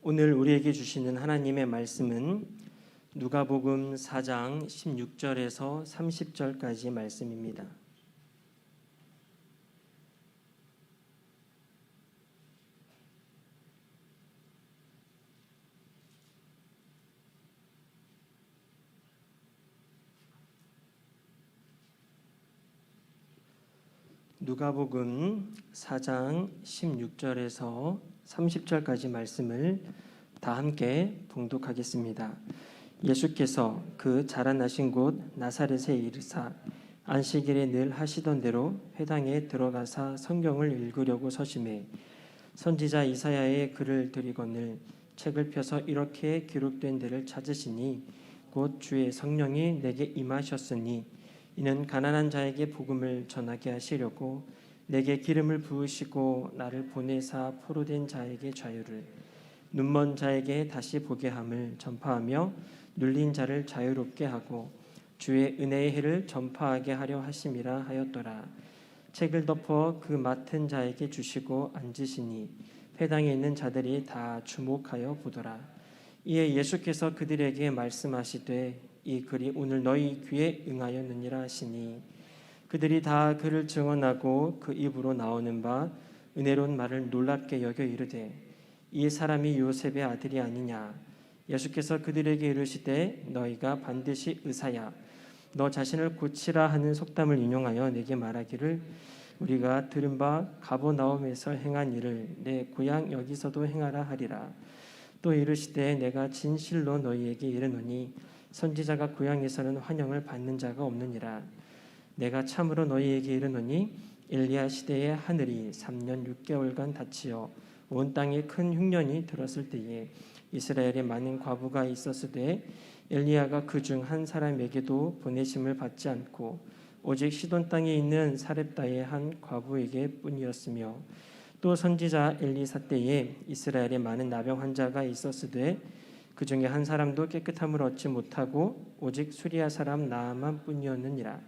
오늘 우리에게 주시는 하나님의 말씀은 누가복음 4장 16절에서 30절까지 말씀입니다. 누가복음 4장 16절에서 30절까지 말씀을 다 함께 봉독하겠습니다. 예수께서 그 자라나신 곳 나사렛에 이르사 안식일에 늘 하시던 대로 회당에 들어가사 성경을 읽으려고 서심해 선지자 이사야의 글을 들이거늘 책을 펴서 이렇게 기록된 데를 찾으시니 곧 주의 성령이 내게 임하셨으니 이는 가난한 자에게 복음을 전하게 하시려고 내게 기름을 부으시고 나를 보내사 포로된 자에게 자유를 눈먼 자에게 다시 보게 함을 전파하며 눌린 자를 자유롭게 하고 주의 은혜의 해를 전파하게 하려 하심이라 하였더라. 책을 덮어 그 맡은 자에게 주시고 앉으시니 회당에 있는 자들이 다 주목하여 보더라. 이에 예수께서 그들에게 말씀하시되 이 글이 오늘 너희 귀에 응하였느니라 하시니 그들이 다 그를 증언하고 그 입으로 나오는 바 은혜로운 말을 놀랍게 여겨 이르되 이 사람이 요셉의 아들이 아니냐. 예수께서 그들에게 이르시되 너희가 반드시 의사야 너 자신을 고치라 하는 속담을 인용하여 내게 말하기를 우리가 들은 바 가버나움에서 행한 일을 내 고향 여기서도 행하라 하리라. 또 이르시되 내가 진실로 너희에게 이르노니 선지자가 고향에서는 환영을 받는 자가 없느니라. 내가 참으로 너희에게 이르노니 엘리야 시대에 하늘이 3년 6개월간 닫히어 온 땅에 큰 흉년이 들었을 때에 이스라엘에 많은 과부가 있었으되 엘리야가 그중 한 사람에게도 보내심을 받지 않고 오직 시돈 땅에 있는 사렙다의 한 과부에게 뿐이었으며 또 선지자 엘리사 때에 이스라엘에 많은 나병 환자가 있었으되 그 중에 한 사람도 깨끗함을 얻지 못하고 오직 수리아 사람 나아만 뿐이었느니라.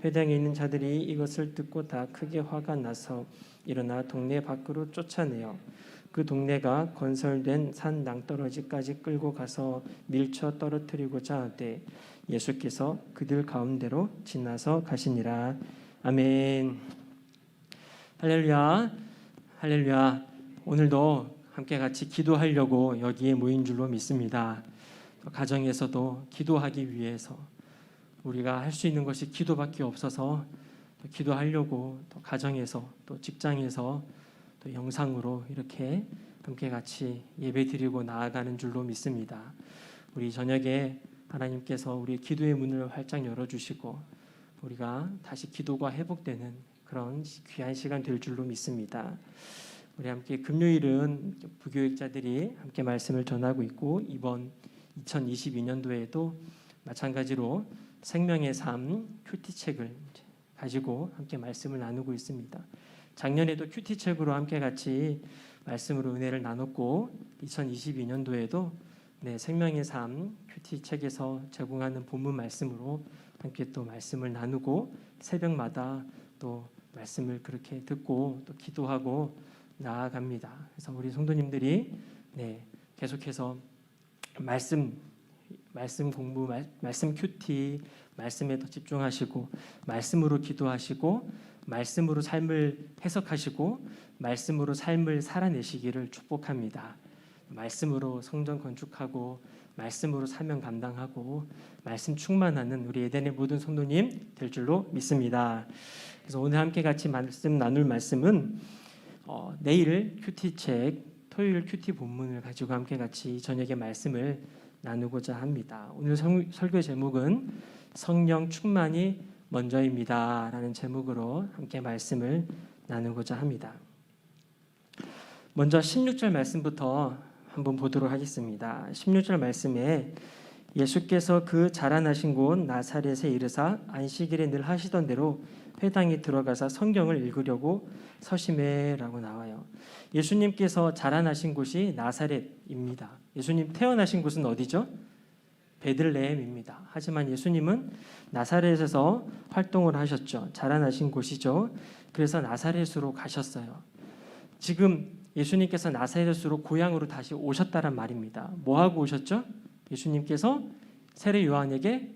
회당에 있는 자들이 이것을 듣고 다 크게 화가 나서 일어나 동네 밖으로 쫓아내어 그 동네가 건설된 산 낭떠러지까지 끌고 가서 밀쳐 떨어뜨리고자 하되 예수께서 그들 가운데로 지나서 가시니라. 아멘. 할렐루야. 할렐루야. 오늘도 함께 같이 기도하려고 여기에 모인 줄로 믿습니다. 가정에서도 기도하기 위해서 우리가 할 수 있는 것이 기도밖에 없어서 또 기도하려고 또 가정에서 또 직장에서 또 영상으로 이렇게 함께 같이 예배드리고 나아가는 줄로 믿습니다. 우리 저녁에 하나님께서 우리 기도의 문을 활짝 열어주시고 우리가 다시 기도가 회복되는 그런 귀한 시간 될 줄로 믿습니다. 우리 함께 금요일은 부교육자들이 함께 말씀을 전하고 있고 이번 2022년도에도 마찬가지로 생명의 삶 큐티책을 가지고 함께 말씀을 나누고 있습니다. 작년에도 큐티책으로 함께 같이 말씀으로 은혜를 나눴고 2022년도에도 생명의 삶 큐티책에서 제공하는 본문 말씀으로 함께 또 말씀을 나누고 새벽마다 또 말씀을 그렇게 듣고 또 기도하고 나아갑니다. 그래서 우리 성도님들이 계속해서 말씀 공부, 말씀 큐티, 말씀에 더 집중하시고 말씀으로 기도하시고 말씀으로 삶을 해석하시고 말씀으로 삶을 살아내시기를 축복합니다. 말씀으로 성전 건축하고 말씀으로 사명 감당하고 말씀 충만하는 우리 에덴의 모든 성도님 될 줄로 믿습니다. 그래서 오늘 함께 같이 말씀 나눌 말씀은 내일 큐티책 토요일 큐티 본문을 가지고 함께 같이 저녁에 말씀을 나누고자 합니다. 오늘 설교 제목은 성령 충만이 먼저입니다 라는 제목으로 함께 말씀을 나누고자 합니다. 먼저 16절 말씀부터 한번 보도록 하겠습니다. 16절 말씀에 예수께서 그 자라나신 곳 나사렛에 이르사 안식일에 늘 하시던 대로 회당에 들어가서 성경을 읽으려고 서심해라고 나와요. 예수님께서 자라나신 곳이 나사렛입니다. 예수님 태어나신 곳은 어디죠? 베들레헴입니다. 하지만 예수님은 나사렛에서 활동을 하셨죠. 자라나신 곳이죠. 그래서 나사렛으로 가셨어요. 지금 예수님께서 나사렛으로 고향으로 다시 오셨다란 말입니다. 뭐 하고 오셨죠? 예수님께서 세례 요한에게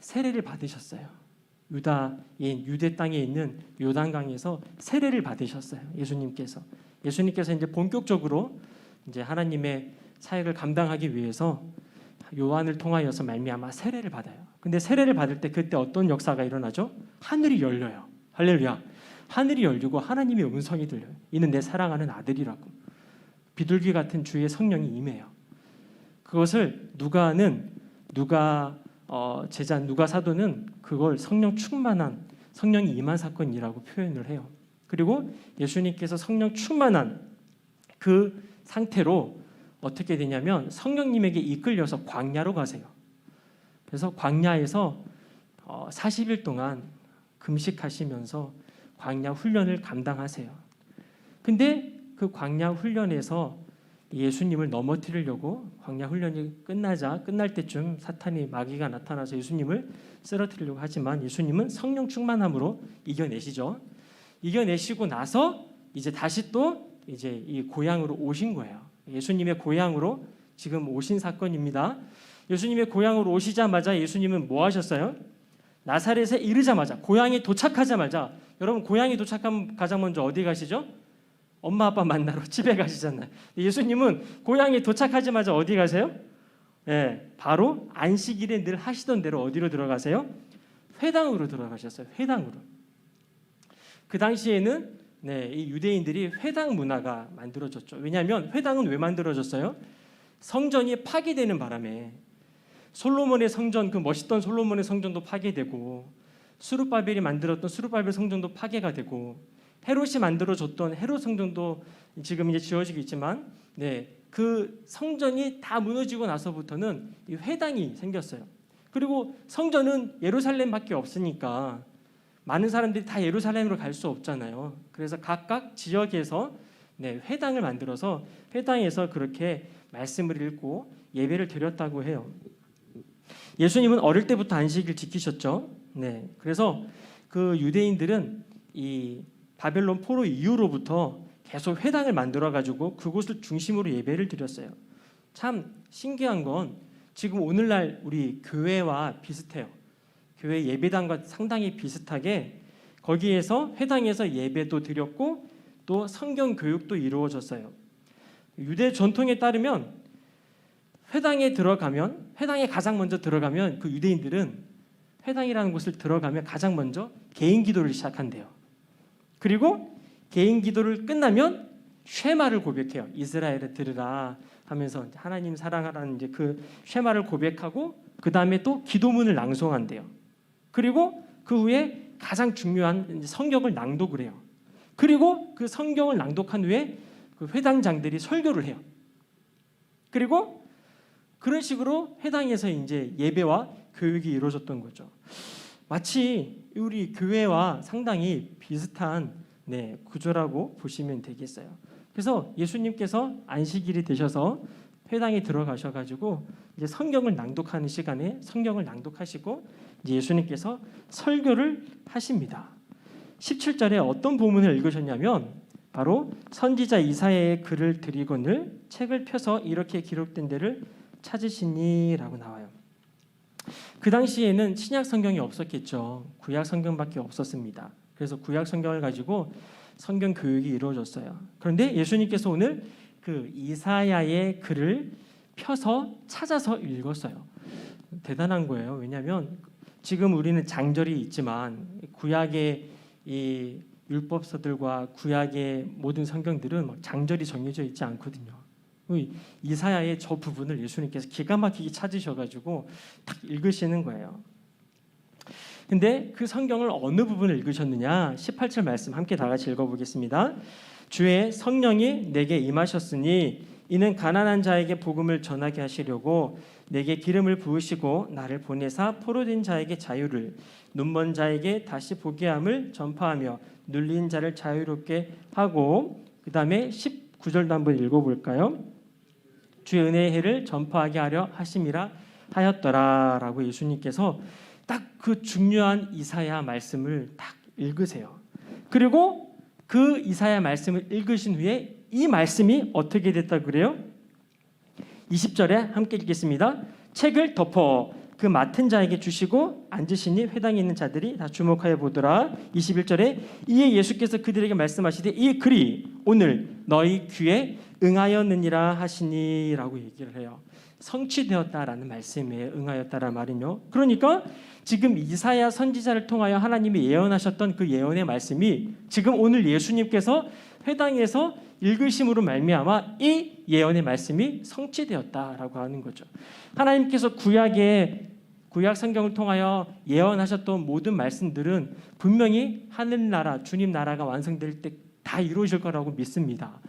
세례를 받으셨어요. 유대 땅에 있는 요단강에서 세례를 받으셨어요. 예수님께서 이제 본격적으로 이제 하나님의 사역을 감당하기 위해서 요한을 통하여서 말미암아 세례를 받아요. 근데 세례를 받을 때 그때 어떤 역사가 일어나죠? 하늘이 열려요. 할렐루야. 하늘이 열리고 하나님의 음성이 들려요. 이는 내 사랑하는 아들이라고. 비둘기 같은 주의 성령이 임해요. 그것을 누가 사도는 그걸 성령 충만한, 성령이 임한 사건이라고 표현을 해요. 그리고 예수님께서 성령 충만한 그 상태로 어떻게 되냐면 성령님에게 이끌려서 광야로 가세요. 그래서 광야에서 40일 동안 금식하시면서 광야 훈련을 감당하세요. 근데 그 광야 훈련에서 예수님을 넘어뜨리려고 광야 훈련이 끝날 때쯤 사탄이 마귀가 나타나서 예수님을 쓰러뜨리려고 하지만 예수님은 성령 충만함으로 이겨내시죠. 이겨내시고 나서 이제 다시 또 이제 이 고향으로 오신 거예요. 예수님의 고향으로 지금 오신 사건입니다. 예수님의 고향으로 오시자마자 예수님은 뭐 하셨어요? 나사렛에 이르자마자, 고향에 도착하자마자, 여러분 고향에 도착하면 가장 먼저 어디 가시죠? 엄마 아빠 만나러 집에 가시잖아요. 예수님은 고향에 도착하자마자 어디 가세요? 바로 안식일에 늘 하시던 대로 어디로 들어가세요? 회당으로 들어가셨어요. 회당으로. 그 당시에는 이 유대인들이 회당 문화가 만들어졌죠. 왜냐하면 회당은 왜 만들어졌어요? 성전이 파괴되는 바람에 솔로몬의 성전, 그 멋있던 솔로몬의 성전도 파괴되고 스룹바벨이 만들었던 스룹바벨 성전도 파괴가 되고 헤롯이 만들어줬던 헤롯 성전도 지금 이제 지어지고 있지만 그 성전이 다 무너지고 나서부터는 이 회당이 생겼어요. 그리고 성전은 예루살렘밖에 없으니까 많은 사람들이 다 예루살렘으로 갈 수 없잖아요. 그래서 각각 지역에서 회당을 만들어서 회당에서 그렇게 말씀을 읽고 예배를 드렸다고 해요. 예수님은 어릴 때부터 안식일 지키셨죠. 그래서 그 유대인들은 이 바벨론 포로 이후로부터 계속 회당을 만들어 가지고 그곳을 중심으로 예배를 드렸어요. 참 신기한 건 지금 오늘날 우리 교회와 비슷해요. 교회 예배당과 상당히 비슷하게 거기에서 회당에서 예배도 드렸고 또 성경 교육도 이루어졌어요. 유대 전통에 따르면 회당에 가장 먼저 들어가면 그 유대인들은 회당이라는 곳을 들어가면 가장 먼저 개인 기도를 시작한대요. 그리고 개인 기도를 끝나면 쉐마를 고백해요. 이스라엘을 들으라 하면서 하나님 사랑하라는 이제 그 쉐마를 고백하고 그 다음에 또 기도문을 낭송한대요. 그리고 그 후에 가장 중요한 성경을 낭독을 해요. 그리고 그 성경을 낭독한 후에 그 회당장들이 설교를 해요. 그리고 그런 식으로 회당에서 이제 예배와 교육이 이루어졌던 거죠. 마치 우리 교회와 상당히 비슷한 구조라고 보시면 되겠어요. 그래서 예수님께서 안식일이 되셔서 회당에 들어가셔가지고 이제 성경을 낭독하는 시간에 성경을 낭독하시고 이제 예수님께서 설교를 하십니다. 17절에 어떤 본문을 읽으셨냐면 바로 선지자 이사야의 글을 드리거늘 책을 펴서 이렇게 기록된 데를 찾으시니라고 나와요. 그 당시에는 신약 성경이 없었겠죠. 구약 성경밖에 없었습니다. 그래서 구약 성경을 가지고 성경 교육이 이루어졌어요. 그런데 예수님께서 오늘 그 이사야의 글을 펴서 찾아서 읽었어요. 대단한 거예요. 왜냐하면 지금 우리는 장절이 있지만 구약의 이 율법서들과 구약의 모든 성경들은 장절이 정해져 있지 않거든요. 이사야의 저 부분을 예수님께서 기가 막히게 찾으셔가지고 딱 읽으시는 거예요. 근데 그 성경을 어느 부분을 읽으셨느냐? 18절 말씀 함께 다 같이 읽어보겠습니다. 주의 성령이 내게 임하셨으니 이는 가난한 자에게 복음을 전하게 하시려고 내게 기름을 부으시고 나를 보내사 포로된 자에게 자유를 눈먼 자에게 다시 보게 함을 전파하며 눌린 자를 자유롭게 하고 그 다음에 19절도 한번 읽어볼까요? 주의 은혜의 해를 전파하게 하려 하심이라 하였더라라고 예수님께서 딱 그 중요한 이사야 말씀을 딱 읽으세요. 그리고 그 이사야 말씀을 읽으신 후에 이 말씀이 어떻게 됐다 그래요? 20절에 함께 읽겠습니다. 책을 덮어 그 맡은 자에게 주시고 앉으시니 회당에 있는 자들이 다 주목하여 보더라. 21절에 이에 예수께서 그들에게 말씀하시되 이 글이 오늘 너희 귀에 응하였느니라 하시니라고 얘기를 해요. 성취되었다라는 말씀에 응하였다라는 말은요. 그러니까 지금 이사야 선지자를 통하여 하나님이 예언하셨던 그 예언의 말씀이 지금 오늘 예수님께서 회당에서 읽으심으로 말미암아 이 예언의 말씀이 성취되었다라고 하는 거죠. 하나님께서 구약 성경을 통하여 예언하셨던 모든 말씀들은 분명히 하늘나라 주님 나라가 완성될 때 다 이루어질 거라고 믿습니다.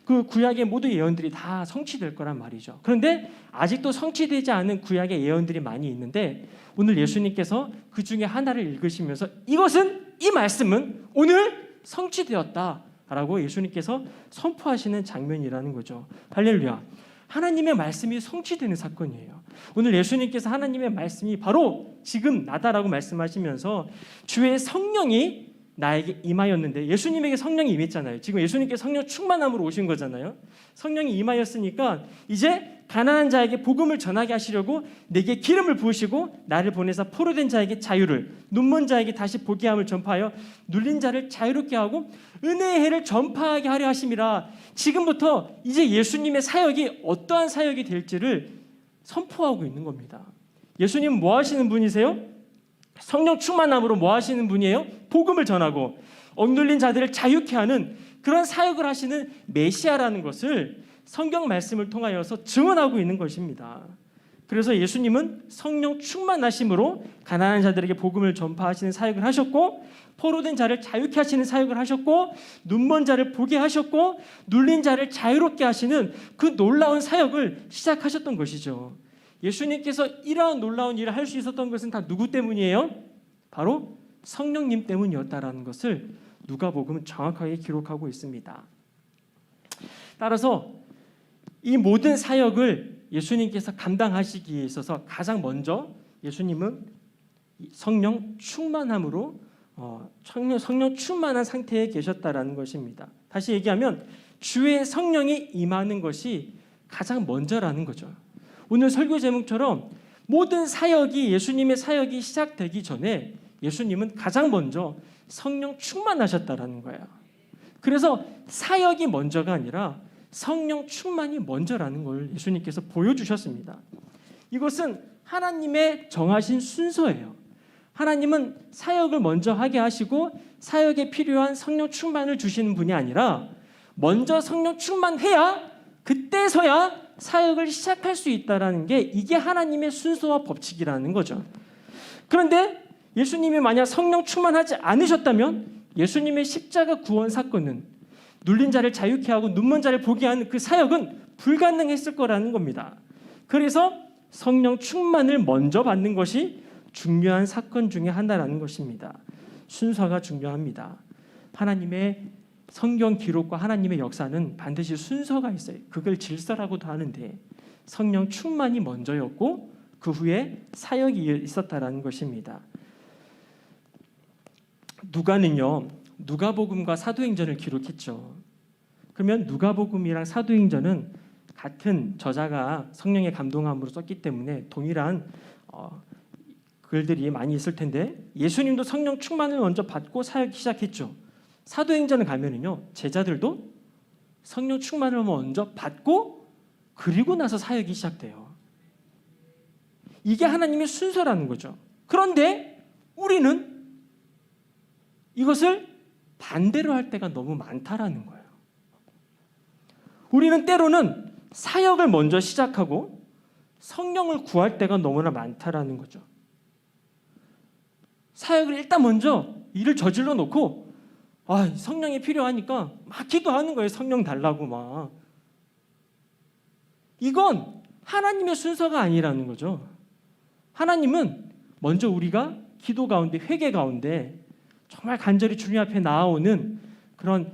그 구약의 모든 예언들이 다 성취될 거란 말이죠. 그런데 아직도 성취되지 않은 구약의 예언들이 많이 있는데 오늘 예수님께서 그 중에 하나를 읽으시면서 이 말씀은 오늘 성취되었다라고 예수님께서 선포하시는 장면이라는 거죠. 할렐루야. 하나님의 말씀이 성취되는 사건이에요. 오늘 예수님께서 하나님의 말씀이 바로 지금 나다라고 말씀하시면서 주의 성령이 나에게 임하였는데 예수님에게 성령이 임했잖아요. 지금 예수님께 성령 충만함으로 오신 거잖아요. 성령이 임하였으니까 이제 가난한 자에게 복음을 전하게 하시려고 내게 기름을 부으시고 나를 보내사 포로된 자에게 자유를, 눈먼 자에게 다시 보게 함을 전파하여 눌린 자를 자유롭게 하고 은혜의 해를 전파하게 하려 하심이라. 지금부터 이제 예수님의 사역이 어떠한 사역이 될지를 선포하고 있는 겁니다. 예수님은 뭐 하시는 분이세요? 성령 충만함으로 뭐 하시는 분이에요? 복음을 전하고 억눌린 자들을 자유케 하는 그런 사역을 하시는 메시아라는 것을 성경 말씀을 통하여서 증언하고 있는 것입니다. 그래서 예수님은 성령 충만하심으로 가난한 자들에게 복음을 전파하시는 사역을 하셨고 포로된 자를 자유케 하시는 사역을 하셨고 눈먼 자를 보게 하셨고 눌린 자를 자유롭게 하시는 그 놀라운 사역을 시작하셨던 것이죠. 예수님께서 이러한 놀라운 일을 할 수 있었던 것은 다 누구 때문이에요? 바로 성령님 때문이었다라는 것을 누가복음은 정확하게 기록하고 있습니다. 따라서 이 모든 사역을 예수님께서 감당하시기에 있어서 가장 먼저 예수님은 성령 충만함으로 성령 충만한 상태에 계셨다라는 것입니다. 다시 얘기하면 주의 성령이 임하는 것이 가장 먼저라는 거죠. 오늘 설교 제목처럼 모든 사역이 예수님의 사역이 시작되기 전에 예수님은 가장 먼저 성령 충만하셨다라는 거예요. 그래서 사역이 먼저가 아니라 성령 충만이 먼저라는 걸 예수님께서 보여주셨습니다. 이것은 하나님의 정하신 순서예요. 하나님은 사역을 먼저 하게 하시고 사역에 필요한 성령 충만을 주시는 분이 아니라 먼저 성령 충만해야 그때서야 사역을 시작할 수 있다는 게 이게 하나님의 순서와 법칙이라는 거죠. 그런데 예수님이 만약 성령 충만하지 않으셨다면 예수님의 십자가 구원 사건은 눌린 자를 자유케 하고 눈먼 자를 보게 하는 그 사역은 불가능했을 거라는 겁니다. 그래서 성령 충만을 먼저 받는 것이 중요한 사건 중에 하나라는 것입니다. 순서가 중요합니다. 하나님의 성경 기록과 하나님의 역사는 반드시 순서가 있어요. 그걸 질서라고도 하는데 성령 충만이 먼저였고 그 후에 사역이 있었다라는 것입니다. 누가복음과 사도행전을 기록했죠. 그러면 누가복음이랑 사도행전은 같은 저자가 성령의 감동함으로 썼기 때문에 동일한 글들이 많이 있을 텐데 예수님도 성령 충만을 먼저 받고 사역이 시작했죠. 사도행전을 가면은요 제자들도 성령 충만을 먼저 받고 그리고 나서 사역이 시작돼요. 이게 하나님의 순서라는 거죠. 그런데 우리는 이것을 반대로 할 때가 너무 많다라는 거예요. 우리는 때로는 사역을 먼저 시작하고 성령을 구할 때가 너무나 많다라는 거죠. 사역을 일단 먼저 일을 저질러 놓고 성령이 필요하니까 막 기도하는 거예요. 성령 달라고 막. 이건 하나님의 순서가 아니라는 거죠. 하나님은 먼저 우리가 기도 가운데 회개 가운데 정말 간절히 주님 앞에 나아오는 그런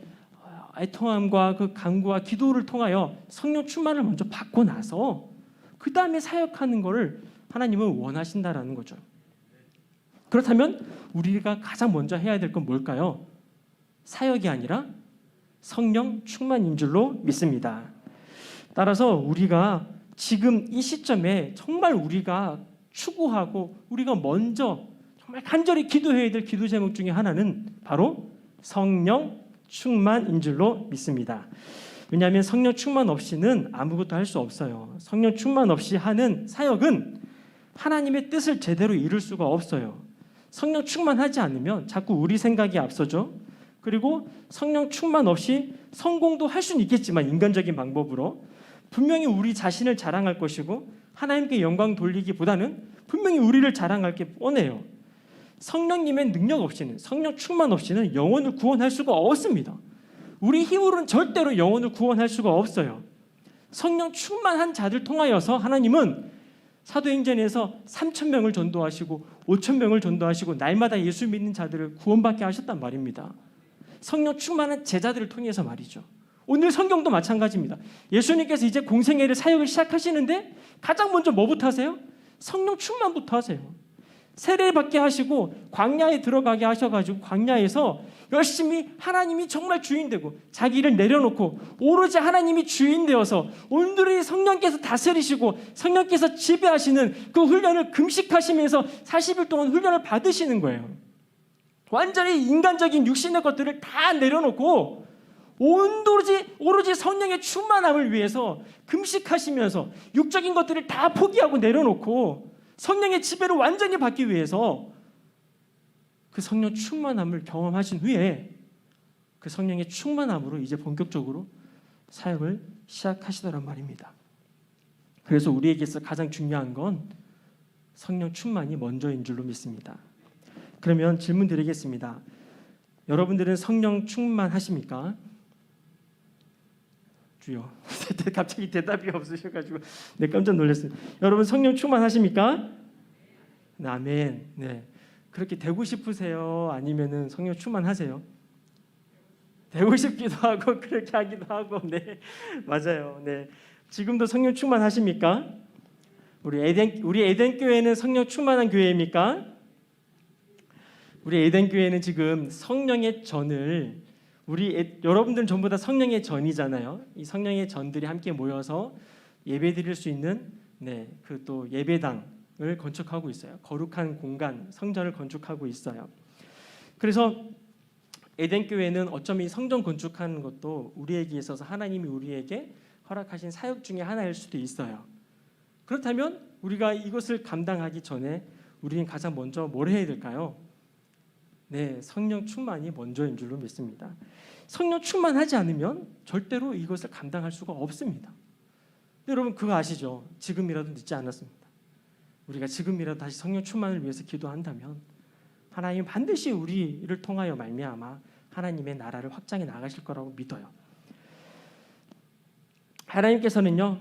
애통함과 그 간구와 기도를 통하여 성령 충만을 먼저 받고 나서 그 다음에 사역하는 것을 하나님은 원하신다라는 거죠. 그렇다면 우리가 가장 먼저 해야 될 건 뭘까요? 사역이 아니라 성령 충만인 줄로 믿습니다. 따라서 우리가 지금 이 시점에 정말 우리가 추구하고 우리가 먼저 정말 간절히 기도해야 될 기도 제목 중에 하나는 바로 성령 충만인 줄로 믿습니다. 왜냐하면 성령 충만 없이는 아무것도 할 수 없어요. 성령 충만 없이 하는 사역은 하나님의 뜻을 제대로 이룰 수가 없어요. 성령 충만하지 않으면 자꾸 우리 생각이 앞서죠. 그리고 성령 충만 없이 성공도 할 수는 있겠지만 인간적인 방법으로 분명히 우리 자신을 자랑할 것이고 하나님께 영광 돌리기보다는 분명히 우리를 자랑할 게 뻔해요. 성령님의 능력 없이는, 성령 충만 없이는 영혼을 구원할 수가 없습니다. 우리 힘으로는 절대로 영혼을 구원할 수가 없어요. 성령 충만한 자들 통하여서 하나님은 사도행전에서 3,000명을 전도하시고 5,000명을 전도하시고 날마다 예수 믿는 자들을 구원받게 하셨단 말입니다. 성령 충만한 제자들을 통해서 말이죠. 오늘 성경도 마찬가지입니다. 예수님께서 이제 공생애를 사역을 시작하시는데 가장 먼저 뭐부터 하세요? 성령 충만부터 하세요. 세례 받게 하시고 광야에 들어가게 하셔가지고 광야에서 열심히 하나님이 정말 주인 되고 자기를 내려놓고 오로지 하나님이 주인 되어서 온전히 성령께서 다스리시고 성령께서 지배하시는 그 훈련을 금식하시면서 40일 동안 훈련을 받으시는 거예요. 완전히 인간적인 육신의 것들을 다 내려놓고 오로지 성령의 충만함을 위해서 금식하시면서 육적인 것들을 다 포기하고 내려놓고 성령의 지배를 완전히 받기 위해서 그 성령 충만함을 경험하신 후에 그 성령의 충만함으로 이제 본격적으로 사역을 시작하시더란 말입니다. 그래서 우리에게서 가장 중요한 건 성령 충만이 먼저인 줄로 믿습니다. 그러면 질문 드리겠습니다. 여러분들은 성령 충만하십니까? 주여. 갑자기 대답이 없으셔가지고 깜짝 놀랐어요. 여러분 성령 충만하십니까? 아멘. 네. 그렇게 되고 싶으세요? 아니면은 성령 충만하세요? 되고 싶기도 하고 그렇게 하기도 하고 네 맞아요. 네 지금도 성령 충만하십니까? 우리 에덴 교회는 성령 충만한 교회입니까? 우리 에덴 교회는 지금 성령의 전을 여러분들은 전부 다 성령의 전이잖아요. 이 성령의 전들이 함께 모여서 예배드릴 수 있는 그 또 예배당을 건축하고 있어요. 거룩한 공간, 성전을 건축하고 있어요. 그래서 에덴 교회는 어쩌면 이 성전 건축하는 것도 우리에게 있어서 하나님이 우리에게 허락하신 사역 중에 하나일 수도 있어요. 그렇다면 우리가 이것을 감당하기 전에 우리는 가장 먼저 뭘 해야 될까요? 네, 성령 충만이 먼저인 줄로 믿습니다. 성령 충만하지 않으면 절대로 이것을 감당할 수가 없습니다. 여러분 그거 아시죠? 지금이라도 늦지 않았습니다. 우리가 지금이라도 다시 성령 충만을 위해서 기도한다면 하나님 반드시 우리를 통하여 말미암아 하나님의 나라를 확장해 나가실 거라고 믿어요. 하나님께서는요,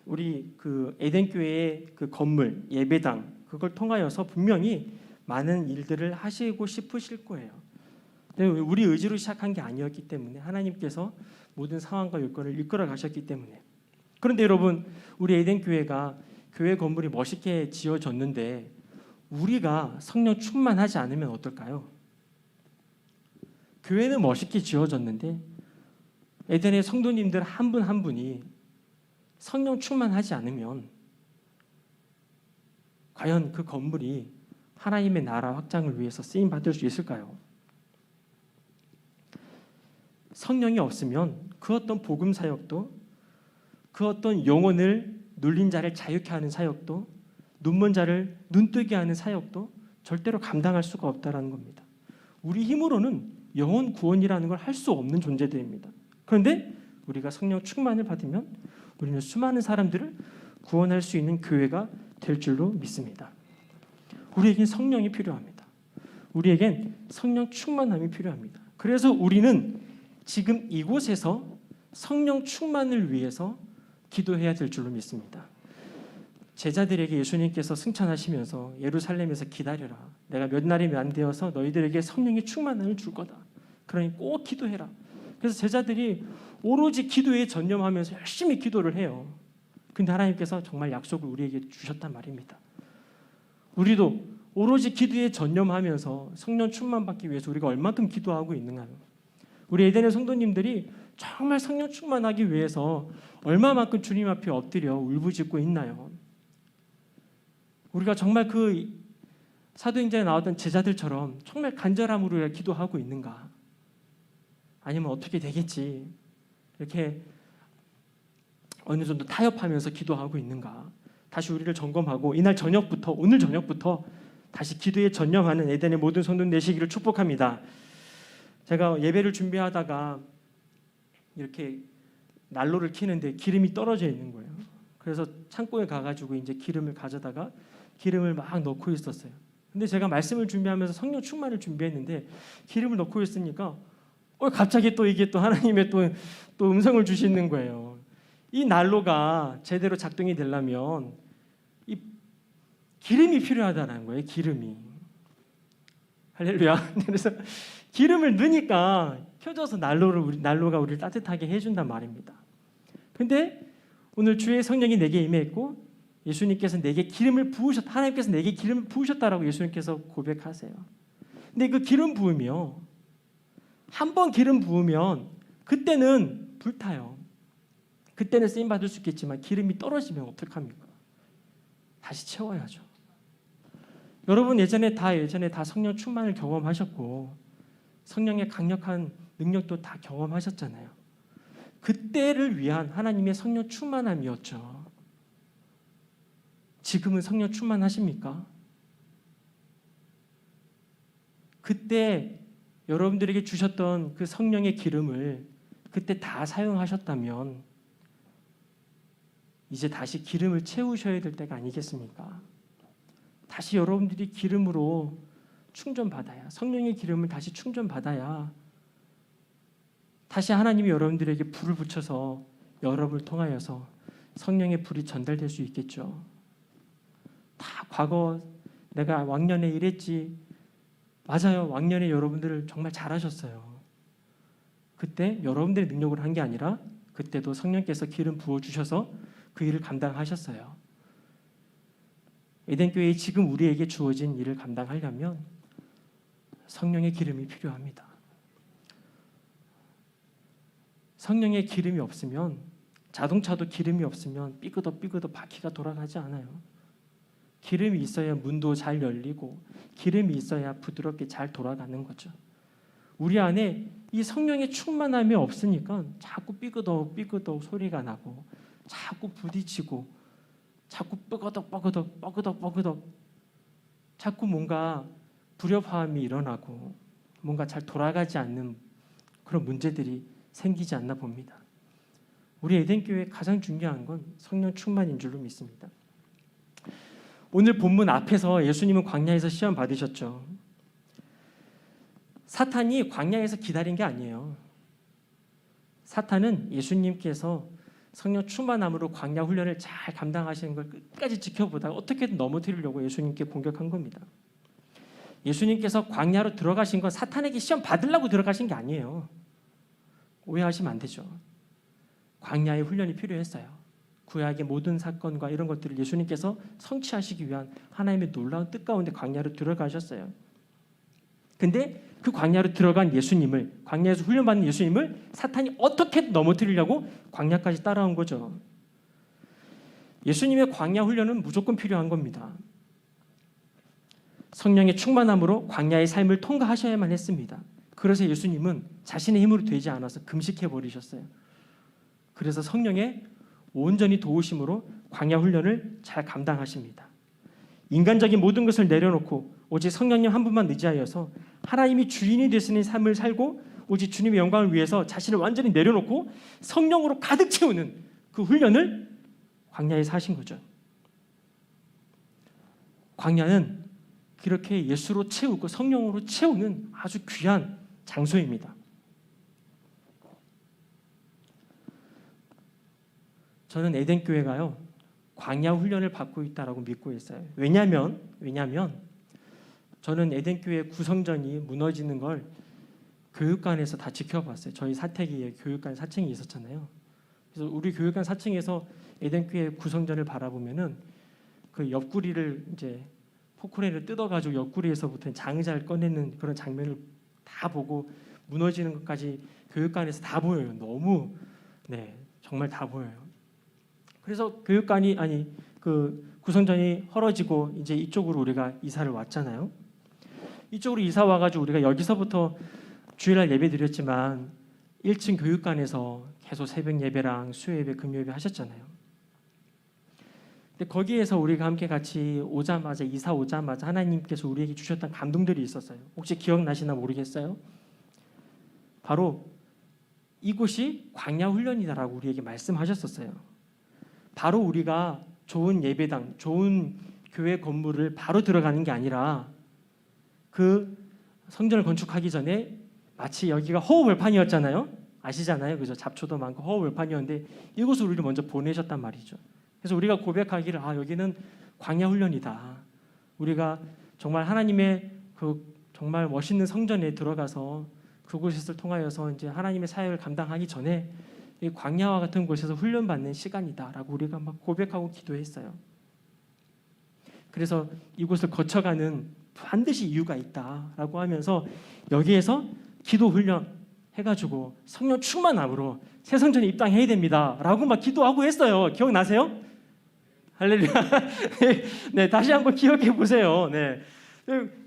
우리 그 에덴 교회의 그 건물 예배당 그걸 통하여서 분명히 많은 일들을 하시고 싶으실 거예요. 우리 의지로 시작한 게 아니었기 때문에 하나님께서 모든 상황과 여건을 이끌어 가셨기 때문에. 그런데 여러분, 우리 에덴 교회가 교회 건물이 멋있게 지어졌는데 우리가 성령 충만하지 않으면 어떨까요? 교회는 멋있게 지어졌는데 에덴의 성도님들 한 분 한 분이 성령 충만하지 않으면 과연 그 건물이 하나님의 나라 확장을 위해서 쓰임 받을 수 있을까요? 성령이 없으면 그 어떤 복음 사역도, 그 어떤 영혼을 눌린 자를 자유케 하는 사역도, 눈먼 자를 눈뜨게 하는 사역도 절대로 감당할 수가 없다라는 겁니다. 우리 힘으로는 영혼 구원이라는 걸 할 수 없는 존재들입니다. 그런데 우리가 성령 충만을 받으면 우리는 수많은 사람들을 구원할 수 있는 교회가 될 줄로 믿습니다. 우리에겐 성령이 필요합니다. 우리에겐 성령 충만함이 필요합니다. 그래서 우리는 지금 이곳에서 성령 충만을 위해서 기도해야 될 줄로 믿습니다. 제자들에게 예수님께서 승천하시면서 예루살렘에서 기다려라. 내가 몇 날이 안 되어서 너희들에게 성령의 충만함을 줄 거다. 그러니 꼭 기도해라. 그래서 제자들이 오로지 기도에 전념하면서 열심히 기도를 해요. 근데 하나님께서 정말 약속을 우리에게 주셨단 말입니다. 우리도 오로지 기도에 전념하면서 성령 충만 받기 위해서 우리가 얼만큼 기도하고 있는가요? 우리 에덴의 성도님들이 정말 성령 충만하기 위해서 얼마만큼 주님 앞에 엎드려 울부짖고 있나요? 우리가 정말 그 사도행전에 나왔던 제자들처럼 정말 간절함으로 기도하고 있는가? 아니면 어떻게 되겠지? 이렇게 어느 정도 타협하면서 기도하고 있는가? 다시 우리를 점검하고 오늘 저녁부터 다시 기도에 전념하는 에덴의 모든 성도들 되시기를 축복합니다. 제가 예배를 준비하다가 이렇게 난로를 켜는데 기름이 떨어져 있는 거예요. 그래서 창고에 가가지고 이제 기름을 가져다가 기름을 막 넣고 있었어요. 근데 제가 말씀을 준비하면서 성령 충만을 준비했는데 기름을 넣고 있으니까 갑자기 또 이게 또 하나님의 또 음성을 주시는 거예요. 이 난로가 제대로 작동이 되려면 이 기름이 필요하다는 거예요. 기름이. 할렐루야. 그래서 기름을 넣으니까 켜져서 난로가 우리를 따뜻하게 해준단 말입니다. 근데 오늘 주의 성령이 내게 임했고 예수님께서 내게 기름을 부으셨다. 하나님께서 내게 기름을 부으셨다라고 예수님께서 고백하세요. 근데 그 기름 부으며 한 번 기름 부으면 그때는 불타요. 그때는 쓰임 받을 수 있겠지만 기름이 떨어지면 어떡합니까? 다시 채워야죠. 여러분 예전에 다 성령 충만을 경험하셨고 성령의 강력한 능력도 다 경험하셨잖아요. 그때를 위한 하나님의 성령 충만함이었죠. 지금은 성령 충만하십니까? 그때 여러분들에게 주셨던 그 성령의 기름을 그때 다 사용하셨다면 이제 다시 기름을 채우셔야 될 때가 아니겠습니까? 다시 여러분들이 기름으로 충전받아야, 성령의 기름을 다시 충전받아야 다시 하나님이 여러분들에게 불을 붙여서 여러분을 통하여서 성령의 불이 전달될 수 있겠죠. 다 과거 내가 왕년에 이랬지. 맞아요. 왕년에 여러분들 정말 잘하셨어요. 그때 여러분들의 능력으로 한 게 아니라 그때도 성령께서 기름 부어주셔서 그 일을 감당하셨어요. 에덴교회에 지금 우리에게 주어진 일을 감당하려면 성령의 기름이 필요합니다. 성령의 기름이 없으면 자동차도 기름이 없으면 삐그덕 바퀴가 돌아가지 않아요. 기름이 있어야 문도 잘 열리고 기름이 있어야 부드럽게 잘 돌아가는 거죠. 우리 안에 이 성령의 충만함이 없으니까 자꾸 삐그덕 소리가 나고 자꾸 부딪히고 자꾸 뻐그덕 자꾸 뭔가 불협화음이 일어나고 뭔가 잘 돌아가지 않는 그런 문제들이 생기지 않나 봅니다. 우리 에덴교회의 가장 중요한 건 성령 충만인 줄로 믿습니다. 오늘 본문 앞에서 예수님은 광야에서 시험 받으셨죠. 사탄이 광야에서 기다린 게 아니에요. 사탄은 예수님께서 성령 충만함으로 광야 훈련을 잘 감당하시는 걸 끝까지 지켜보다가 어떻게든 넘어뜨리려고 예수님께 공격한 겁니다. 예수님께서 광야로 들어가신 건 사탄에게 시험 받으려고 들어가신 게 아니에요. 오해하시면 안 되죠. 광야의 훈련이 필요했어요. 구약의 모든 사건과 이런 것들을 예수님께서 성취하시기 위한 하나님의 놀라운 뜻 가운데 광야로 들어가셨어요. 근데 그 광야로 들어간 예수님을, 광야에서 훈련받는 예수님을 사탄이 어떻게든 넘어뜨리려고 광야까지 따라온 거죠. 예수님의 광야 훈련은 무조건 필요한 겁니다. 성령의 충만함으로 광야의 삶을 통과하셔야만 했습니다. 그래서 예수님은 자신의 힘으로 되지 않아서 금식해 버리셨어요. 그래서 성령의 온전히 도우심으로 광야 훈련을 잘 감당하십니다. 인간적인 모든 것을 내려놓고 오직 성령님 한 분만 의지하여서 하나님이 주인이 되시는 삶을 살고 오직 주님의 영광을 위해서 자신을 완전히 내려놓고 성령으로 가득 채우는 그 훈련을 광야에서 하신 거죠. 광야는 그렇게 예수로 채우고 성령으로 채우는 아주 귀한 장소입니다. 저는 에덴교회가요 광야 훈련을 받고 있다라고 믿고 있어요. 왜냐하면 저는 에덴교회 구성전이 무너지는 걸 교육관에서 다 지켜봤어요. 저희 사택에 교육관 4층이 있었잖아요. 그래서 우리 교육관 4층에서 에덴교회 구성전을 바라보면은 그 옆구리를 이제 포크레인을 뜯어가지고 옆구리에서부터 장의자를 꺼내는 그런 장면을 다 보고 무너지는 것까지 교육관에서 다 보여요. 너무 정말 다 보여요. 그래서 교육관이 그 구성전이 헐어지고 이제 이쪽으로 우리가 이사를 왔잖아요. 이쪽으로 이사 와가지고 우리가 여기서부터 주일날 예배 드렸지만 1층 교육관에서 계속 새벽 예배랑 수요 예배, 금요 예배 하셨잖아요. 근데 거기에서 우리가 함께 같이 오자마자 이사 오자마자 하나님께서 우리에게 주셨던 감동들이 있었어요. 혹시 기억나시나 모르겠어요. 바로 이곳이 광야 훈련이다라고 우리에게 말씀하셨었어요. 바로 우리가 좋은 예배당, 좋은 교회 건물을 바로 들어가는 게 아니라 그 성전을 건축하기 전에 마치 여기가 허허벌판이었잖아요. 아시잖아요. 그죠? 잡초도 많고 허허벌판이었는데 이곳으로 우리를 먼저 보내셨단 말이죠. 그래서 우리가 고백하기를 여기는 광야 훈련이다. 우리가 정말 하나님의 그 정말 멋있는 성전에 들어가서 그곳을 통하여서 이제 하나님의 사역을 감당하기 전에 이 광야와 같은 곳에서 훈련받는 시간이다라고 우리가 막 고백하고 기도했어요. 그래서 이곳을 거쳐가는 반드시 이유가 있다라고 하면서 여기에서 기도 훈련 해가지고 성령 충만함으로 새 성전에 입당해야 됩니다라고 막 기도하고 했어요. 기억나세요? 할렐루야. 네, 다시 한번 기억해 보세요. 네.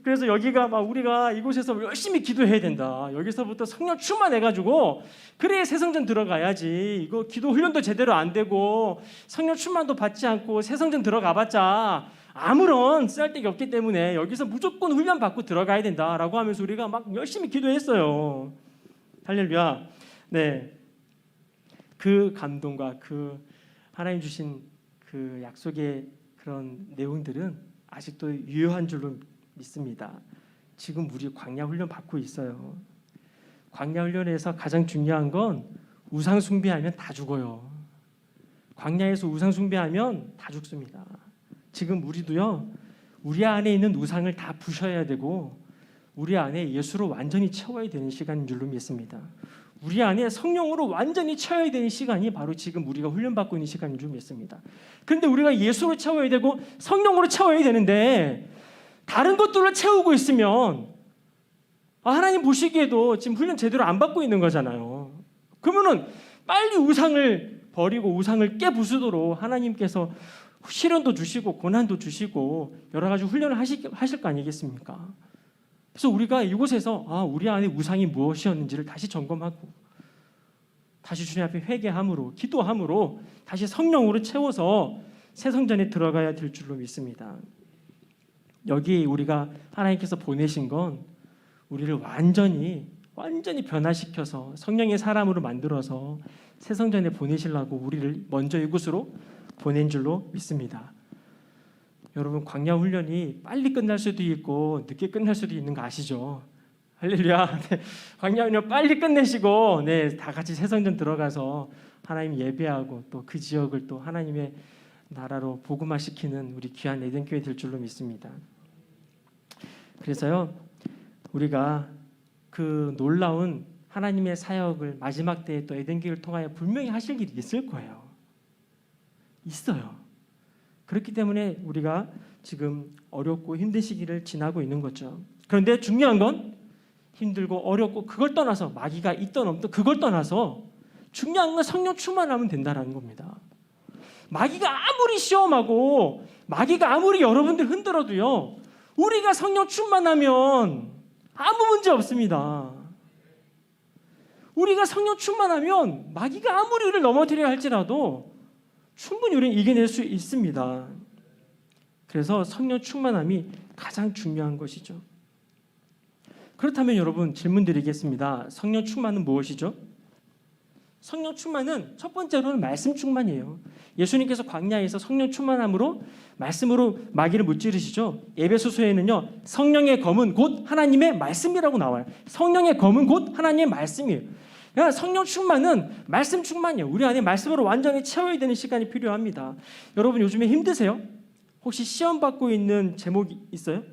그래서 여기가 막 우리가 이곳에서 열심히 기도해야 된다. 여기서부터 성령 충만해가지고 그래 새 성전 들어가야지. 이거 기도 훈련도 제대로 안 되고 성령 충만도 받지 않고 새 성전 들어가봤자 아무런 쓸데가 없기 때문에 여기서 무조건 훈련 받고 들어가야 된다라고 하면서 우리가 막 열심히 기도했어요. 할렐루야. 네, 그 감동과 그 하나님 주신 그 약속의 그런 내용들은 아직도 유효한 줄로 믿습니다. 지금 우리 광야 훈련 받고 있어요. 광야 훈련에서 가장 중요한 건 우상 숭배하면 다 죽어요. 광야에서 우상 숭배하면 다 죽습니다. 지금 우리도요, 우리 안에 있는 우상을 다 부셔야 되고 우리 안에 예수로 완전히 채워야 되는 시간인 줄로 믿습니다. 우리 안에 성령으로 완전히 채워야 되는 시간이 바로 지금 우리가 훈련받고 있는 시간인 줄 믿습니다. 그런데 우리가 예수로 채워야 되고 성령으로 채워야 되는데 다른 것들로 채우고 있으면 하나님 보시기에도 지금 훈련 제대로 안 받고 있는 거잖아요. 그러면은 빨리 우상을 버리고 우상을 깨부수도록 하나님께서 시련도 주시고 고난도 주시고 여러 가지 훈련을 하실 거 아니겠습니까? 그래서 우리가 이곳에서 우리 안에 우상이 무엇이었는지를 다시 점검하고 다시 주님 앞에 회개함으로 기도함으로 다시 성령으로 채워서 새 성전에 들어가야 될 줄로 믿습니다. 여기 우리가 하나님께서 보내신 건 우리를 완전히 변화시켜서 성령의 사람으로 만들어서 새 성전에 보내시려고 우리를 먼저 이곳으로 보낸 줄로 믿습니다. 여러분 광야 훈련이 빨리 끝날 수도 있고 늦게 끝날 수도 있는 거 아시죠? 할렐루야. 네, 광야 훈련 빨리 끝내시고 다 같이 새 성전 들어가서 하나님 예배하고 또 그 지역을 또 하나님의 나라로 복음화시키는 우리 귀한 에덴교회 될 줄로 믿습니다. 그래서요 우리가 그 놀라운 하나님의 사역을 마지막 때에 또 에덴교회를 통하여 분명히 하실 일이 있을 거예요. 있어요. 그렇기 때문에 우리가 지금 어렵고 힘든 시기를 지나고 있는 거죠. 그런데 중요한 건 힘들고 어렵고 그걸 떠나서 마귀가 있던 없던 그걸 떠나서 중요한 건 성령 충만하면 된다는 겁니다. 마귀가 아무리 시험하고 마귀가 아무리 여러분들 흔들어도요 우리가 성령 충만하면 아무 문제 없습니다. 우리가 성령 충만하면 마귀가 아무리 우리를 넘어뜨려 할지라도 충분히 우리는 이겨낼 수 있습니다. 그래서 성령 충만함이 가장 중요한 것이죠. 그렇다면 여러분 질문 드리겠습니다. 성령 충만은 무엇이죠? 성령 충만은 첫 번째로는 말씀 충만이에요. 예수님께서 광야에서 성령 충만함으로 말씀으로 마귀를 무찌르시죠. 에베소서에는요 성령의 검은 곧 하나님의 말씀이라고 나와요. 성령의 검은 곧 하나님의 말씀이에요. 그러니까 성령 충만은 말씀 충만이에요. 우리 안에 말씀으로 완전히 채워야 되는 시간이 필요합니다. 여러분 요즘에 힘드세요? 혹시 시험 받고 있는 제목이 있어요?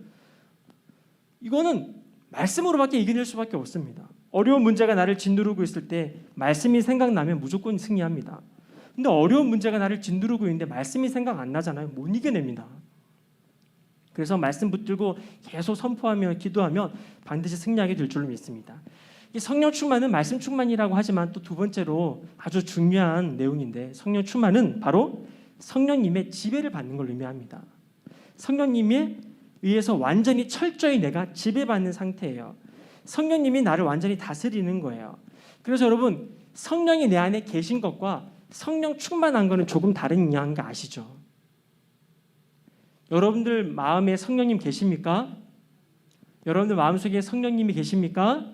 이거는 말씀으로밖에 이겨낼 수밖에 없습니다. 어려운 문제가 나를 짓누르고 있을 때 말씀이 생각나면 무조건 승리합니다. 근데 어려운 문제가 나를 짓누르고 있는데 말씀이 생각 안 나잖아요. 못 이겨냅니다. 그래서 말씀 붙들고 계속 선포하며 기도하면 반드시 승리하게 될 줄로 믿습니다. 이 성령 충만은 말씀 충만이라고 하지만 또 두 번째로 아주 중요한 내용인데, 성령 충만은 바로 성령님의 지배를 받는 걸 의미합니다. 성령님에 의해서 완전히 철저히 내가 지배받는 상태예요. 성령님이 나를 완전히 다스리는 거예요. 그래서 여러분, 성령이 내 안에 계신 것과 성령 충만한 거는 조금 다른 거 아시죠? 여러분들 마음에 성령님 계십니까? 여러분들 마음속에 성령님이 계십니까?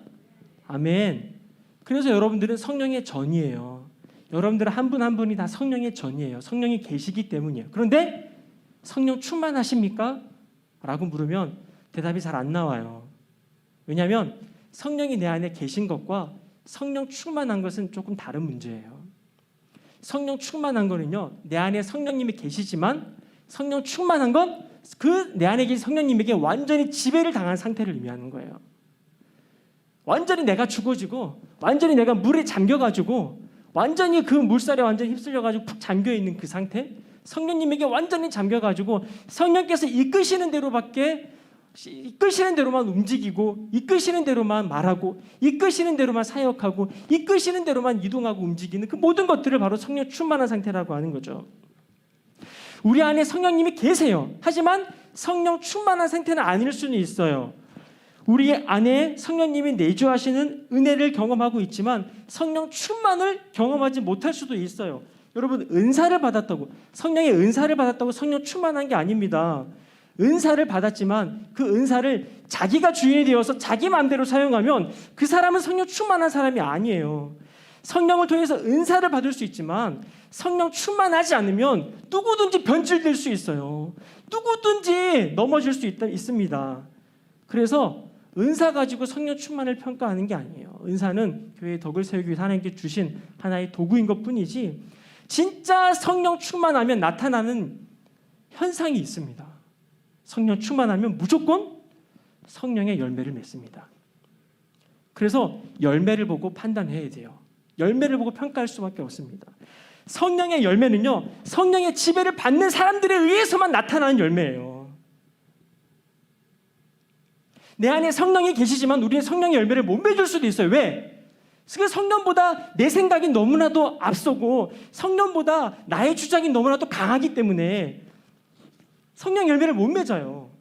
아멘. 그래서 여러분들은 성령의 전이에요. 여러분들 한 분 한 분이 다 성령의 전이에요. 성령이 계시기 때문이에요. 그런데 성령 충만하십니까? 라고 물으면 대답이 잘 안 나와요. 왜냐하면 성령이 내 안에 계신 것과 성령 충만한 것은 조금 다른 문제예요. 성령 충만한 거는요, 내 안에 성령님이 계시지만 성령 충만한 건 그 내 안에 계신 성령님에게 완전히 지배를 당한 상태를 의미하는 거예요. 완전히 내가 죽어지고 완전히 내가 물에 잠겨가지고 완전히 그 물살에 완전히 휩쓸려가지고 푹 잠겨있는 그 상태, 성령님에게 완전히 잠겨가지고 성령께서 이끄시는 대로만 움직이고 이끄시는 대로만 말하고 이끄시는 대로만 사역하고 이끄시는 대로만 이동하고 움직이는 그 모든 것들을 바로 성령 충만한 상태라고 하는 거죠. 우리 안에 성령님이 계세요. 하지만 성령 충만한 상태는 아닐 수는 있어요. 우리 안에 성령님이 내주하시는 은혜를 경험하고 있지만 성령 충만을 경험하지 못할 수도 있어요. 여러분, 은사를 받았다고, 성령의 은사를 받았다고 성령 충만한 게 아닙니다. 은사를 받았지만 그 은사를 자기가 주인이 되어서 자기 마음대로 사용하면 그 사람은 성령 충만한 사람이 아니에요. 성령을 통해서 은사를 받을 수 있지만 성령 충만하지 않으면 누구든지 변질될 수 있어요. 누구든지 넘어질 수 있습니다. 그래서 은사 가지고 성령 충만을 평가하는 게 아니에요. 은사는 교회의 덕을 세우기 위해서 하나님께 주신 하나의 도구인 것뿐이지, 진짜 성령 충만하면 나타나는 현상이 있습니다. 성령 충만하면 무조건 성령의 열매를 맺습니다. 그래서 열매를 보고 판단해야 돼요. 열매를 보고 평가할 수밖에 없습니다. 성령의 열매는요, 성령의 지배를 받는 사람들에 의해서만 나타나는 열매예요. 내 안에 성령이 계시지만 우리는 성령의 열매를 못 맺을 수도 있어요. 왜? 성령보다 내 생각이 너무나도 앞서고 성령보다 나의 주장이 너무나도 강하기 때문에 성령 열매를 못 맺어요.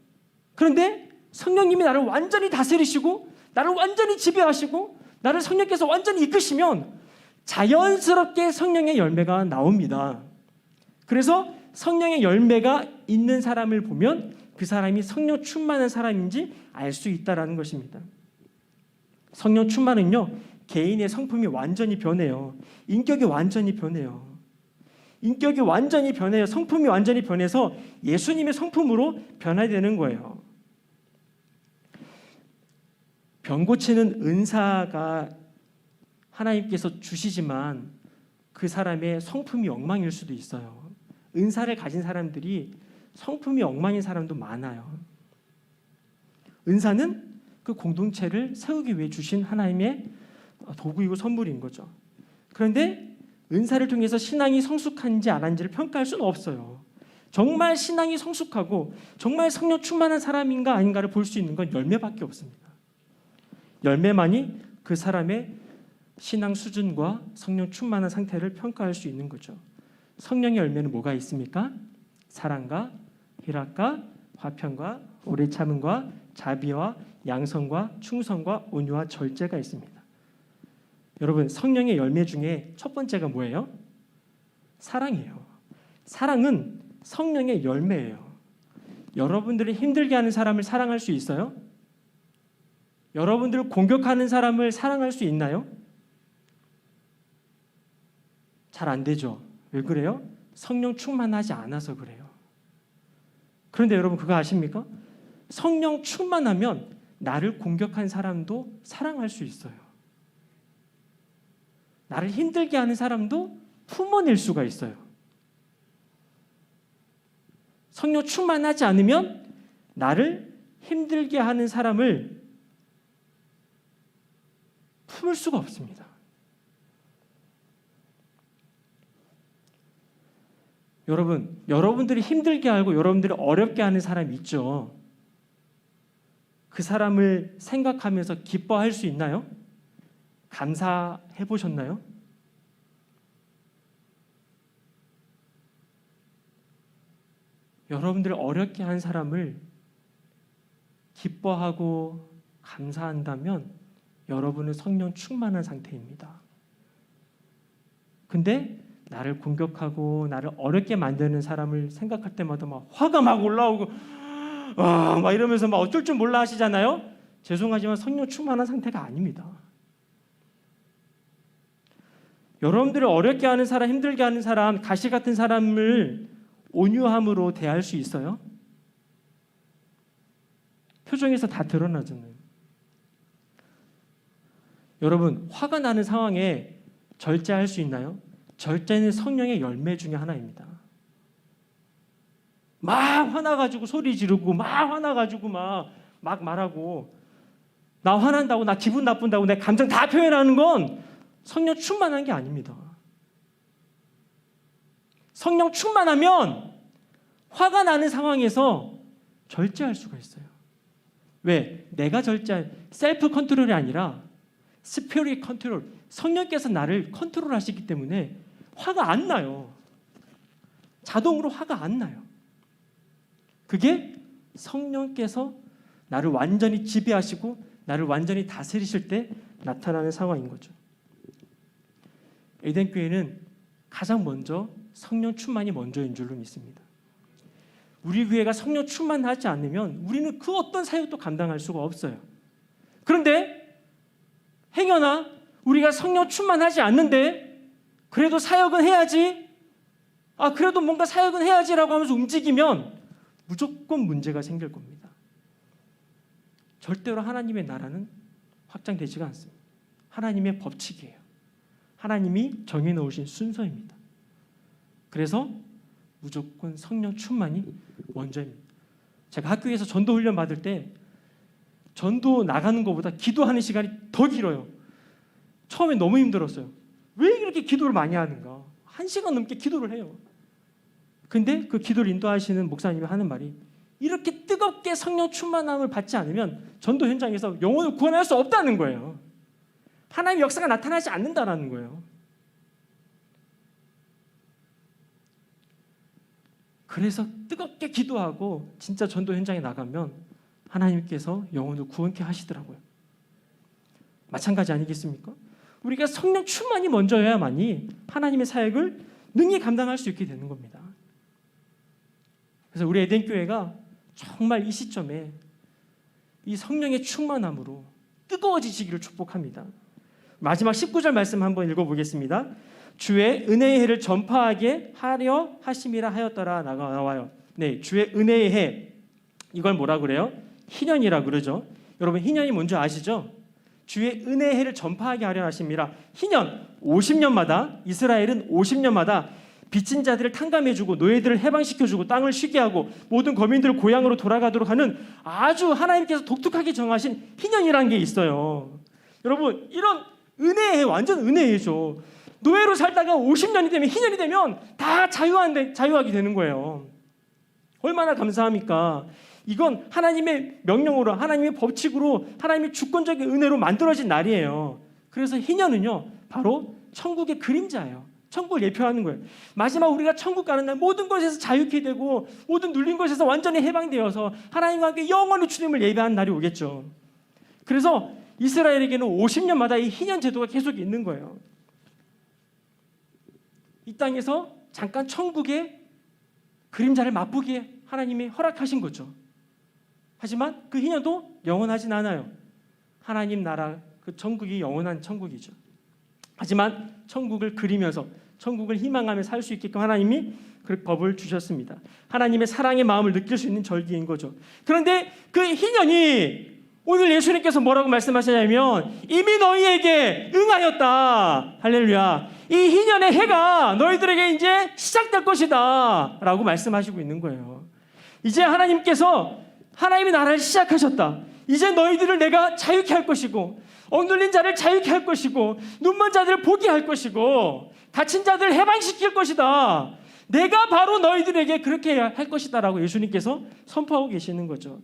그런데 성령님이 나를 완전히 다스리시고 나를 완전히 지배하시고 나를 성령께서 완전히 이끄시면 자연스럽게 성령의 열매가 나옵니다. 그래서 성령의 열매가 있는 사람을 보면 그 사람이 성령 충만한 사람인지 알 수 있다는 것입니다. 성령 충만은요, 개인의 성품이 완전히 변해요. 인격이 완전히 변해요. 인격이 완전히 변해요. 성품이 완전히 변해서 예수님의 성품으로 변화되는 거예요. 병 고치는 은사가 하나님께서 주시지만 그 사람의 성품이 엉망일 수도 있어요. 은사를 가진 사람들이 성품이 엉망인 사람도 많아요. 은사는 그 공동체를 세우기 위해 주신 하나님의 도구이고 선물인 거죠. 그런데 은사를 통해서 신앙이 성숙한지 안 한지를 평가할 수는 없어요. 정말 신앙이 성숙하고 정말 성령 충만한 사람인가 아닌가를 볼 수 있는 건 열매밖에 없습니다. 열매만이 그 사람의 신앙 수준과 성령 충만한 상태를 평가할 수 있는 거죠. 성령의 열매는 뭐가 있습니까? 사랑과 희락과 화평과 오래 참음과 자비와 양선과 충성과 온유와 절제가 있습니다. 여러분, 성령의 열매 중에 첫 번째가 뭐예요? 사랑이에요. 사랑은 성령의 열매예요. 여러분들을 힘들게 하는 사람을 사랑할 수 있어요? 여러분들을 공격하는 사람을 사랑할 수 있나요? 잘 안 되죠. 왜 그래요? 성령 충만하지 않아서 그래요. 그런데 여러분, 그거 아십니까? 성령 충만하면 나를 공격한 사람도 사랑할 수 있어요. 나를 힘들게 하는 사람도 품어낼 수가 있어요. 성령 충만하지 않으면 나를 힘들게 하는 사람을 품을 수가 없습니다. 여러분, 여러분들이 힘들게 하고 여러분들이 어렵게 하는 사람이 있죠. 그 사람을 생각하면서 기뻐할 수 있나요? 감사해 보셨나요? 여러분들 어렵게 한 사람을 기뻐하고 감사한다면 여러분은 성령 충만한 상태입니다. 근데 나를 공격하고 나를 어렵게 만드는 사람을 생각할 때마다 막 화가 막 올라오고 막 이러면서 막 어쩔 줄 몰라 하시잖아요. 죄송하지만 성령 충만한 상태가 아닙니다. 여러분들을 어렵게 하는 사람, 힘들게 하는 사람, 가시 같은 사람을 온유함으로 대할 수 있어요? 표정에서 다 드러나잖아요. 여러분, 화가 나는 상황에 절제할 수 있나요? 절제는 성령의 열매 중에 하나입니다. 막 화나가지고 소리 지르고 막 화나가지고 막 말하고 나 화난다고 나 기분 나쁜다고 내 감정 다 표현하는 건 성령 충만한 게 아닙니다. 성령 충만하면 화가 나는 상황에서 절제할 수가 있어요. 왜? 내가 절제할 셀프 컨트롤이 아니라 스피릿 컨트롤, 성령께서 나를 컨트롤하시기 때문에 화가 안 나요. 자동으로 화가 안 나요. 그게 성령께서 나를 완전히 지배하시고 나를 완전히 다스리실 때 나타나는 상황인 거죠. 에덴 교회는 가장 먼저 성령 충만이 먼저인 줄로 믿습니다. 우리 교회가 성령 충만하지 않으면 우리는 그 어떤 사역도 감당할 수가 없어요. 그런데 행여나 우리가 성령 충만하지 않는데 그래도 사역은 해야지, 그래도 뭔가 사역은 해야지라고 하면서 움직이면 무조건 문제가 생길 겁니다. 절대로 하나님의 나라는 확장되지가 않습니다. 하나님의 법칙이에요. 하나님이 정해놓으신 순서입니다. 그래서 무조건 성령 충만이 먼저입니다. 제가 학교에서 전도 훈련 받을 때 전도 나가는 것보다 기도하는 시간이 더 길어요. 처음에 너무 힘들었어요. 왜 이렇게 기도를 많이 하는가? 1시간 넘게 기도를 해요. 근데 그 기도를 인도하시는 목사님이 하는 말이 이렇게 뜨겁게 성령 충만함을 받지 않으면 전도 현장에서 영혼을 구원할 수 없다는 거예요. 하나님의 역사가 나타나지 않는다라는 거예요. 그래서 뜨겁게 기도하고 진짜 전도 현장에 나가면 하나님께서 영혼을 구원케 하시더라고요. 마찬가지 아니겠습니까? 우리가 성령 충만이 먼저여야만이 하나님의 사역을 능히 감당할 수 있게 되는 겁니다. 그래서 우리 에덴 교회가 정말 이 시점에 이 성령의 충만함으로 뜨거워지시기를 축복합니다. 마지막 19절 말씀 한번 읽어보겠습니다. 주의 은혜의 해를 전파하게 하려 하심이라 하였더라 나와요. 네, 주의 은혜의 해, 이걸 뭐라 그래요? 희년이라 그러죠. 여러분, 희년이 뭔지 아시죠? 주의 은혜의 해를 전파하게 하려 하심이라. 희년, 50년마다 이스라엘은 50년마다 빚진 자들을 탕감해주고 노예들을 해방시켜주고 땅을 쉬게 하고 모든 거민들을 고향으로 돌아가도록 하는 아주 하나님께서 독특하게 정하신 희년이라는 게 있어요. 여러분, 이런 은혜의 해, 완전 은혜의 해죠. 노예로 살다가 50년이 되면, 희년이 되면 다 자유하게 되는 거예요. 얼마나 감사합니까? 이건 하나님의 명령으로, 하나님의 법칙으로, 하나님의 주권적인 은혜로 만들어진 날이에요. 그래서 희년은요, 바로 천국의 그림자예요. 천국을 예표하는 거예요. 마지막 우리가 천국 가는 날 모든 것에서 자유케 되고 모든 눌린 것에서 완전히 해방되어서 하나님과 함께 영원히 주님을 예배하는 날이 오겠죠. 그래서 이스라엘에게는 50년마다 이 희년 제도가 계속 있는 거예요. 이 땅에서 잠깐 천국의 그림자를 맛보기에 하나님이 허락하신 거죠. 하지만 그 희년도 영원하진 않아요. 하나님 나라, 그 천국이 영원한 천국이죠. 하지만 천국을 그리면서 천국을 희망하며 살 수 있게끔 하나님이 그 법을 주셨습니다. 하나님의 사랑의 마음을 느낄 수 있는 절기인 거죠. 그런데 그 희년이 오늘 예수님께서 뭐라고 말씀하시냐면 이미 너희에게 응하였다. 할렐루야. 이 희년의 해가 너희들에게 이제 시작될 것이다 라고 말씀하시고 있는 거예요. 이제 하나님께서 하나님의 나라를 시작하셨다. 이제 너희들을 내가 자유케 할 것이고 억눌린 자를 자유케 할 것이고 눈먼 자들을 보게 할 것이고 갇힌 자들을 해방시킬 것이다. 내가 바로 너희들에게 그렇게 할 것이다 라고 예수님께서 선포하고 계시는 거죠.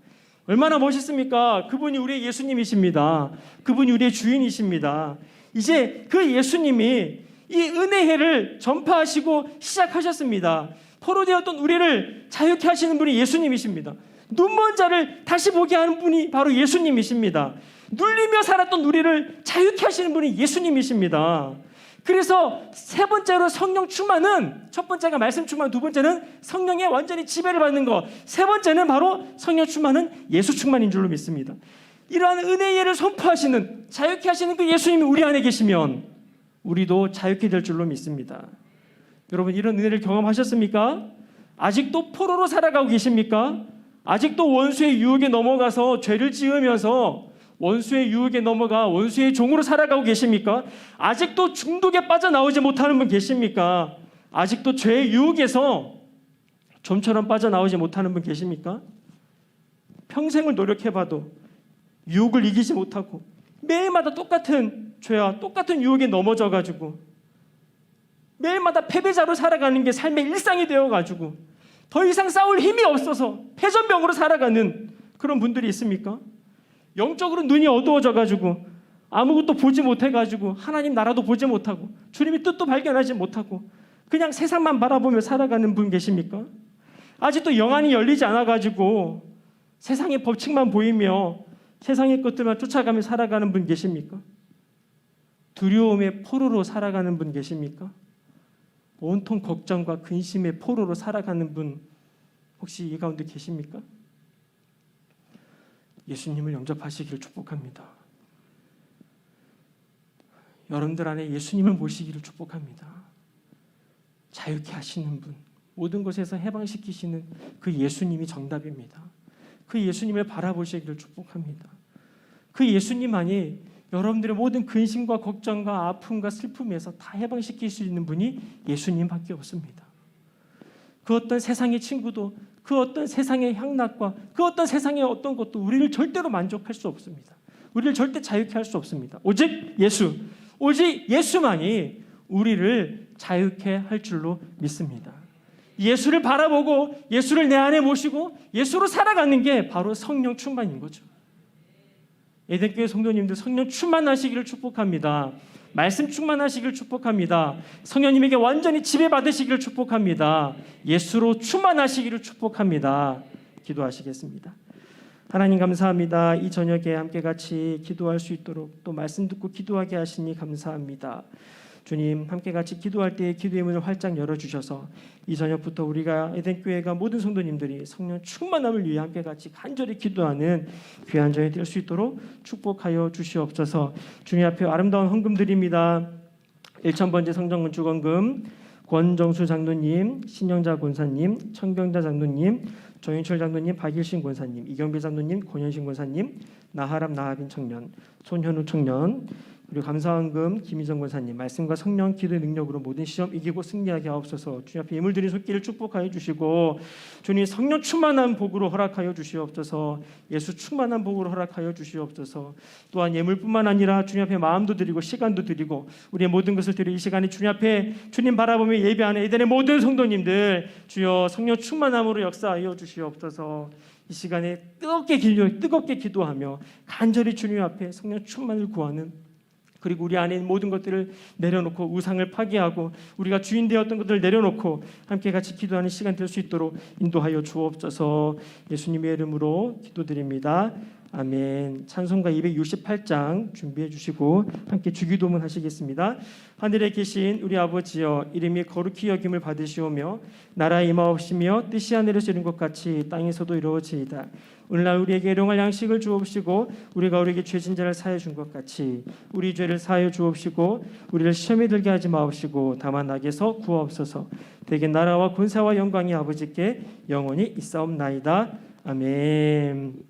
얼마나 멋있습니까? 그분이 우리의 예수님이십니다. 그분이 우리의 주인이십니다. 이제 그 예수님이 이 은혜해를 전파하시고 시작하셨습니다. 포로되었던 우리를 자유케 하시는 분이 예수님이십니다. 눈먼 자를 다시 보게 하는 분이 바로 예수님이십니다. 눌리며 살았던 우리를 자유케 하시는 분이 예수님이십니다. 그래서 세 번째로 성령 충만은, 첫 번째가 말씀 충만, 두 번째는 성령의 완전히 지배를 받는 것, 세 번째는 바로 성령 충만은 예수 충만인 줄로 믿습니다. 이러한 은혜를 선포하시는, 자유케 하시는 그 예수님이 우리 안에 계시면 우리도 자유케 될 줄로 믿습니다. 여러분, 이런 은혜를 경험하셨습니까? 아직도 포로로 살아가고 계십니까? 아직도 원수의 유혹에 넘어가서 죄를 지으면서 원수의 유혹에 넘어가 원수의 종으로 살아가고 계십니까? 아직도 중독에 빠져나오지 못하는 분 계십니까? 아직도 죄의 유혹에서 좀처럼 빠져나오지 못하는 분 계십니까? 평생을 노력해봐도 유혹을 이기지 못하고 매일마다 똑같은 죄와 똑같은 유혹에 넘어져가지고 매일마다 패배자로 살아가는 게 삶의 일상이 되어가지고 더 이상 싸울 힘이 없어서 패전병으로 살아가는 그런 분들이 있습니까? 영적으로 눈이 어두워져가지고 아무것도 보지 못해가지고 하나님 나라도 보지 못하고 주님의 뜻도 발견하지 못하고 그냥 세상만 바라보며 살아가는 분 계십니까? 아직도 영안이 열리지 않아가지고 세상의 법칙만 보이며 세상의 것들만 쫓아가며 살아가는 분 계십니까? 두려움의 포로로 살아가는 분 계십니까? 온통 걱정과 근심의 포로로 살아가는 분 혹시 이 가운데 계십니까? 예수님을 영접하시기를 축복합니다. 여러분들 안에 예수님을 모시기를 축복합니다. 자유케 하시는 분, 모든 것에서 해방시키시는 그 예수님이 정답입니다. 그 예수님을 바라보시기를 축복합니다. 그 예수님만이 여러분들의 모든 근심과 걱정과 아픔과 슬픔에서 다 해방시킬 수 있는 분이 예수님밖에 없습니다. 그 어떤 세상의 친구도, 그 어떤 세상의 향락과 그 어떤 세상의 어떤 것도 우리를 절대로 만족할 수 없습니다. 우리를 절대 자유케 할 수 없습니다. 오직 예수, 오직 예수만이 우리를 자유케 할 줄로 믿습니다. 예수를 바라보고 예수를 내 안에 모시고 예수로 살아가는 게 바로 성령 충만인 거죠. 에덴교회 성도님들 성령 충만하시기를 축복합니다. 말씀 충만하시기를 축복합니다. 성령님에게 완전히 지배받으시기를 축복합니다. 예수로 충만하시기를 축복합니다. 기도하시겠습니다. 하나님 감사합니다. 이 저녁에 함께 같이 기도할 수 있도록 또 말씀 듣고 기도하게 하시니 감사합니다. 주님, 함께 같이 기도할 때 기도의 문을 활짝 열어주셔서 이 저녁부터 우리가 에덴교회가 모든 성도님들이 성령 충만함을 위해 함께 같이 간절히 기도하는 귀한 저녁이 될 수 있도록 축복하여 주시옵소서. 주님 앞에 아름다운 헌금 드립니다. 1,000번째 성전건 주건금 권정수 장로님, 신영자 권사님, 청경자 장로님, 조윤철 장로님, 박일신 권사님, 이경배 장로님, 권현신 권사님, 나하람 나하빈 청년, 손현우 청년, 그리고 감사헌금 김희정 권사님, 말씀과 성령 기도의 능력으로 모든 시험 이기고 승리하게 하옵소서. 주님 앞에 예물 드린 손길을 축복하여 주시고 주님 성령 충만한 복으로 허락하여 주시옵소서. 예수 충만한 복으로 허락하여 주시옵소서. 또한 예물뿐만 아니라 주님 앞에 마음도 드리고 시간도 드리고 우리의 모든 것을 드려 이 시간에 주님 앞에 주님 바라보며 예배하는 에덴의 모든 성도님들 주여 성령 충만함으로 역사하여 주시옵소서. 이 시간에 뜨겁게 기도하며 간절히 주님 앞에 성령 충만을 구하는 그리고 우리 안에 있는 모든 것들을 내려놓고 우상을 파괴하고 우리가 주인 되었던 것들을 내려놓고 함께 같이 기도하는 시간 될 수 있도록 인도하여 주옵소서. 예수님의 이름으로 기도드립니다. 아멘. 찬송가 268장 준비해 주시고 함께 주기도문 하시겠습니다. 하늘에 계신 우리 아버지여, 이름이 거룩히 여김을 받으시오며 나라에 임하옵시며 뜻이 하늘에서 이룬 것 같이 땅에서도 이루어지이다. 오늘날 우리에게 일용할 양식을 주옵시고 우리가 우리에게 죄진 자를 사하여 준 것 같이 우리 죄를 사하여 주옵시고 우리를 시험에 들게 하지 마옵시고 다만 악에서 구하옵소서. 대개 나라와 권세와 영광이 아버지께 영원히 있사옵나이다. 아멘.